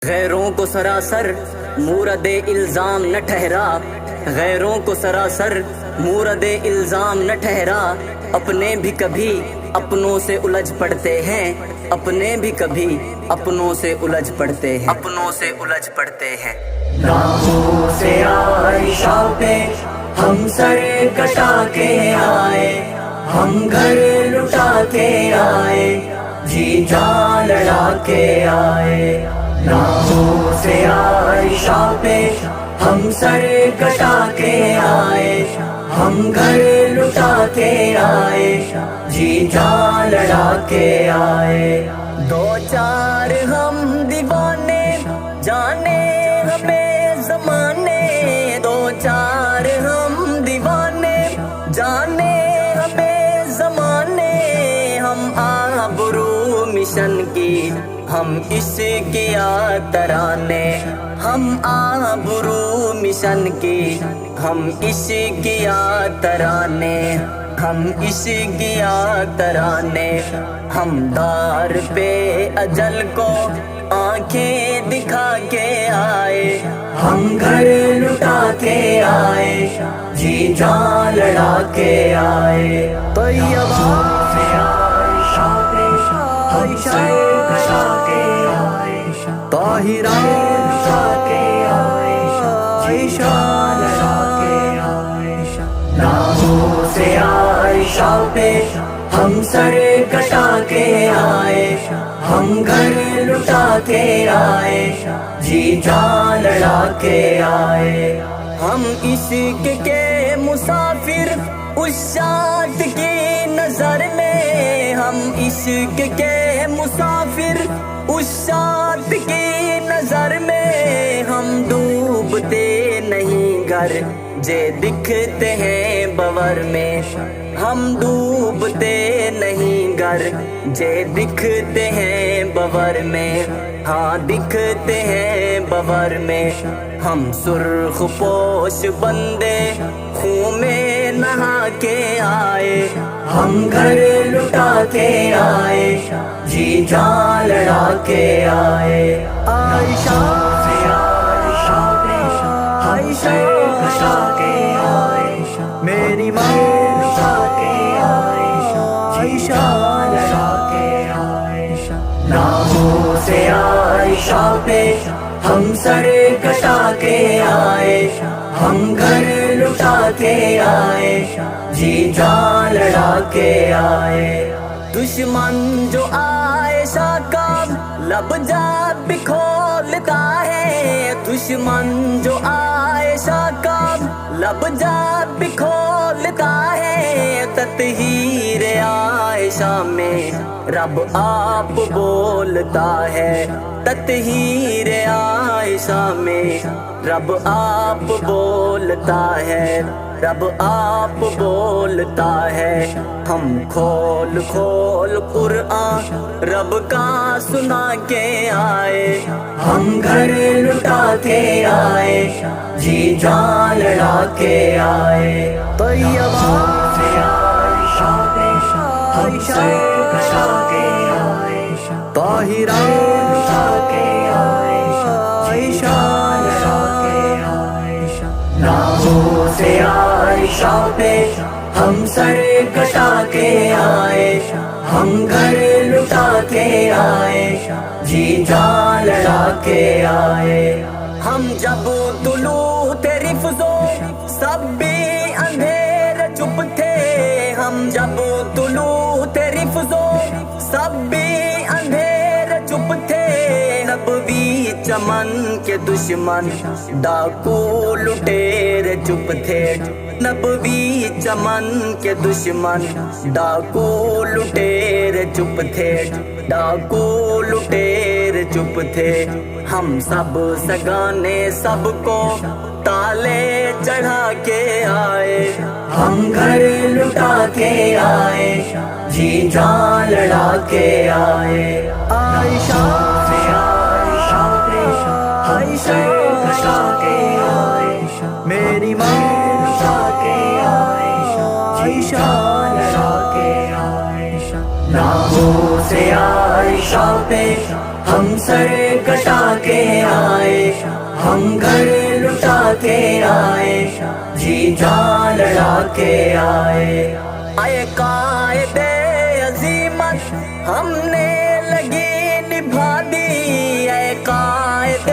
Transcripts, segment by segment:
غیروں کو سراسر مورد الزام نہ ٹھہرا، غیروں کو سراسر مورد الزام نہ ٹھہرا، اپنے بھی کبھی اپنوں سے الجھ پڑتے ہیں، اپنے بھی کبھی اپنوں سے الجھ پڑتے ہیں، اپنوں سے الجھ پڑتے ہیں۔ راہوں سے عائشہ پہ ہم سر کٹا کے آئے، ہم گھر لٹا کے آئے، جی جان لڑا کے آئے۔ راہوں سے عائشہ پہ ہم سر کٹا کے آئے، ہم گھر لٹا کے آئے، جی جان لڑا کے آئے۔ دو چار ہم دیوانے جانے ہمیں زمانے، دو چار ہم دیوانے جانے ہمیں زمانے، ہم آبرو مشن کی ہم اس کیا ترانے، ہم آبرو مشن کی ہم اس کیا ترانے، ہم اس کیا ترانے، ہم دار پہ اجل کو آنکھیں دکھا کے آئے، ہم گھر لٹا کے آئے، جی جان لڑا کے آئے۔ طیبہ سے عائشہ پہ ہم سر کٹا کے آئے، طاہرہ لٹا کے آئے، جی جان لڑا کے آئے۔ راہوں سے عائشہ پہ ہم سر کٹا کے آئے، ہم گھر لٹا کے آئے، جی جان لڑا کے آئے۔ ہم عشق کے مسافر عشاق کی نظر میں، ہم عشق کے مسافر عشاق کی نظر میں، ہم ڈوبتے نہیں گر جے دکھتے ہیں بور میں، ہم ڈوبتے نہیں گر جے دکھتے ہیں بور میں، ہاں دکھتے ہیں بور میں۔ ہم سرخ پوش بندے خون میں نہا کے آئے، ہم گھر لٹا کے آئے، جی جان لڑا کے آئے۔ عائشہ سے عائشہ پہ عائشہ کٹا کے آئے، میری ماں لٹا کے آئے، عائشہ لڑا کے آئے۔ راہوں سے عائشہ پہ ہم سر کٹا کے آئے، ہم گھر لٹا کے آئے، جی جان لڑا کے آئے۔ دشمن جو عائشہ کا لب جب کھولتا ہے، دشمن جو عائشہ کا لب جب کھولتا ہے، تطہیر عائشہ میں رب آپ بولتا ہے، تطہیر عائشہ میں رب آپ بولتا ہے، رب آپ بولتا ہے۔ ہم کھول کھول قرآن رب کا سنا کے آئے، ہم گھر لٹا کے آئے، جی جان لڑا کے آئے۔ طیبہ سے عائشہ پہ ہم سر کٹا کے آئے، طاہرہ لٹا کے آئے، عائشہ لڑا کے آئے۔ راہوں سے عائشہ پہ ہم سر کٹا کے آئے، ہم گھر لٹا کے آئے، جی جان لڑا کے آئے۔ ہم جب طلوع تھے رفضو سب بھی اندھیر چپ تھے، ہم جب طلوع تھے رفضو سب بھی اندھیر چپ تھے، نبوی چمن کے دشمن ڈاکو لٹیر چپ تھے، نبوی چمن کے دشمن ڈاکو لٹیر چپ تھے، ڈاکو لٹیر چپ تھے۔ ہم سب سگانے سب کو تالے چڑھا کے آئے، ہم گھر لٹا کے آئے، جی جان لڑا کے آئے۔ عائشہ سے عائشہ پہ عائشہ کٹا کے آئے، میری ماں لٹا کے آئے، عائشہ لڑا کے آئے۔ راہوں سے عائشہ عائشہ پہ ہم سر کٹا کے آئے، ہم گھر لٹا کے آئے، جی جان لڑا کے آئے۔ اے قائد عظیمت ہم نے لگی نبھا دی، اے قائد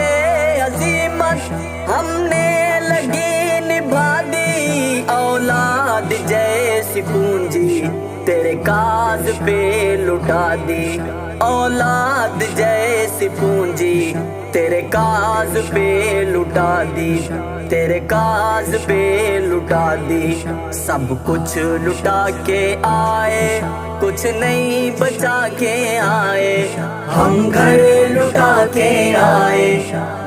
عظیمت ہم نے لگی نبھا دی، اولاد جیسی پونجی تیرے کاز پہ لٹا دی، اولاد جیسی پونجی تیرے کاز پہ لٹا دی، تیرے کاز پہ لٹا دی۔ سب کچھ لٹا کے آئے، کچھ نہیں بچا کے آئے، ہم گھر لٹا کے آئے،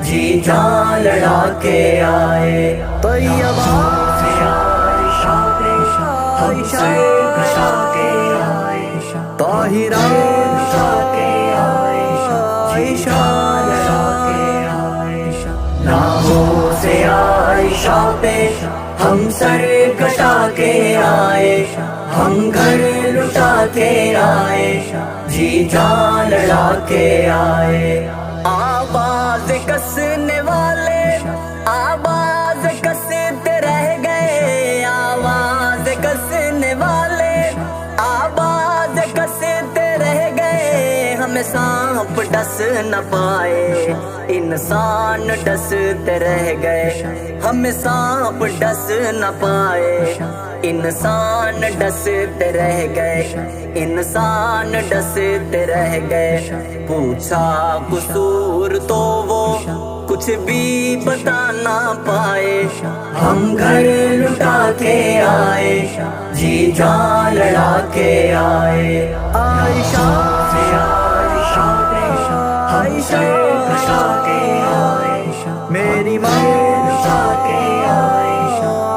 جی جان لڑا کے آئے۔ طیبہ سے عائشہ پہ ہم سر کٹا کے آئے، طاہرہ لٹا کے آئے، عائشہ لڑا کے آئے۔ ناموں سے عائشہ پہ ہم سر کٹا کے آئے، ہم گھر لٹا کے آئے، جی جان لڑا کے آئے۔ آواز کسنے والے آواز کستے رہ گئے، آواز کسنے والے آواز کستے رہ گئے، ہمیں سانپ ڈس نہ پائے، انسان ڈستے رہ گئے، ہمیں سانپ ڈس نہ پائے، انسان ڈستے رہ گئے، انسان ڈستے رہ گئے۔ پوچھا قصور تو وہ کچھ بھی بتا نہ پائے، ہم گھر لٹا کے آئے، جی جان لڑا کے آئے۔ عائشہ سے عائشہ پہ عائشہ کٹا کے آئے، میری ماں لٹا کے آئے،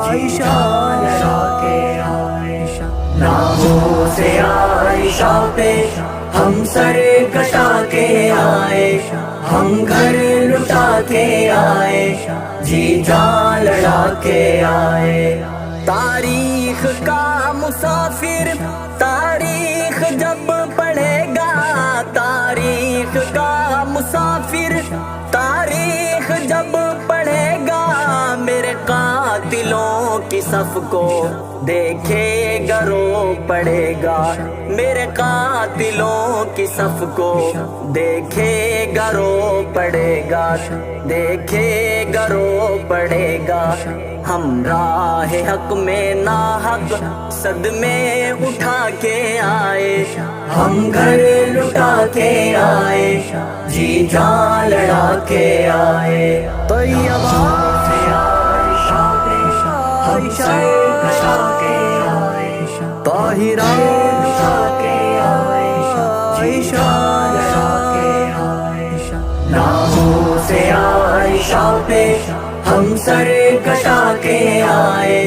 عائشہ لڑا کے آئے۔ ناموں سے عائشہ پہ ہم سر کٹا کے آئے، ہم گھر لٹا کے آئے، جی جان لڑا کے آئے۔ تاریخ کا مسافر تاریخ جب پڑھے گا، تاریخ کا مسافر تاریخ جب پڑھے گا، میرے قاتلوں کی صف کو دیکھے گا رو پڑے گا، میرے قاتلوں کی صف کو دیکھے گا رو پڑے گا، دیکھے گا رو پڑے گا۔ ہم راہ حق میں ناحق صدمے اٹھا کے آئے، ہم گھر لٹا کے آئے، جی جان لڑا کے آئے۔ طیبہ سے عائشہ پہ عائشہ کٹا کے آئے، طاہرہ لٹا کے آئے، عائشہ لڑا کے آئے۔ ناموں سے عائشہ پہ ہم سر کٹا کے آئے،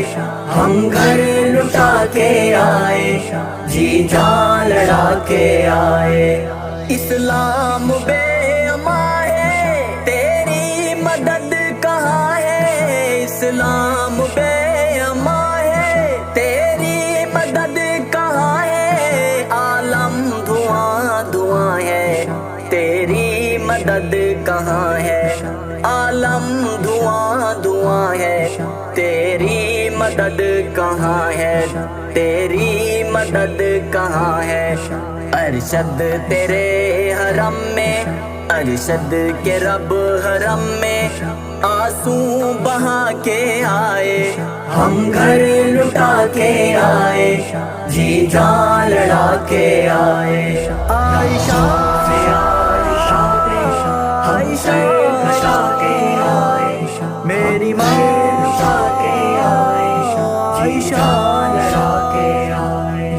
ہم گھر لٹا کے آئے، جی جان لڑا کے آئے۔ اسلام بے امان ہے، تیری مدد کہاں ہے، اسلام بے امان ہے، تیری مدد کہاں ہے، عالم دھواں دھواں ہے، تیری مدد کہاں ہے، عالم دھواں دھواں ہے، تیری مدد کہاں ہے، تیری مدد کہاں ہے۔ ارشد تیرے حرم میں، ارشد کے رب حرم میں آنسو بہا کے آئے، ہم گھر لٹا کے آئے، جی جان لڑا کے آئے۔ عائشہ سے عائشہ پہ عائشہ کٹا کے آئے، میری ماں لٹا کے آئے، عائشہ لڑا کے آئے۔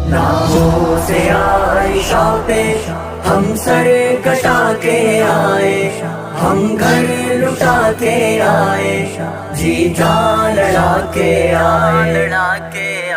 ناموں سے عائشہ پہ ہم سر کٹا کے آئے، ہم گھر لٹا کے آئے، جی جان لڑا کے آئے، لڑا کے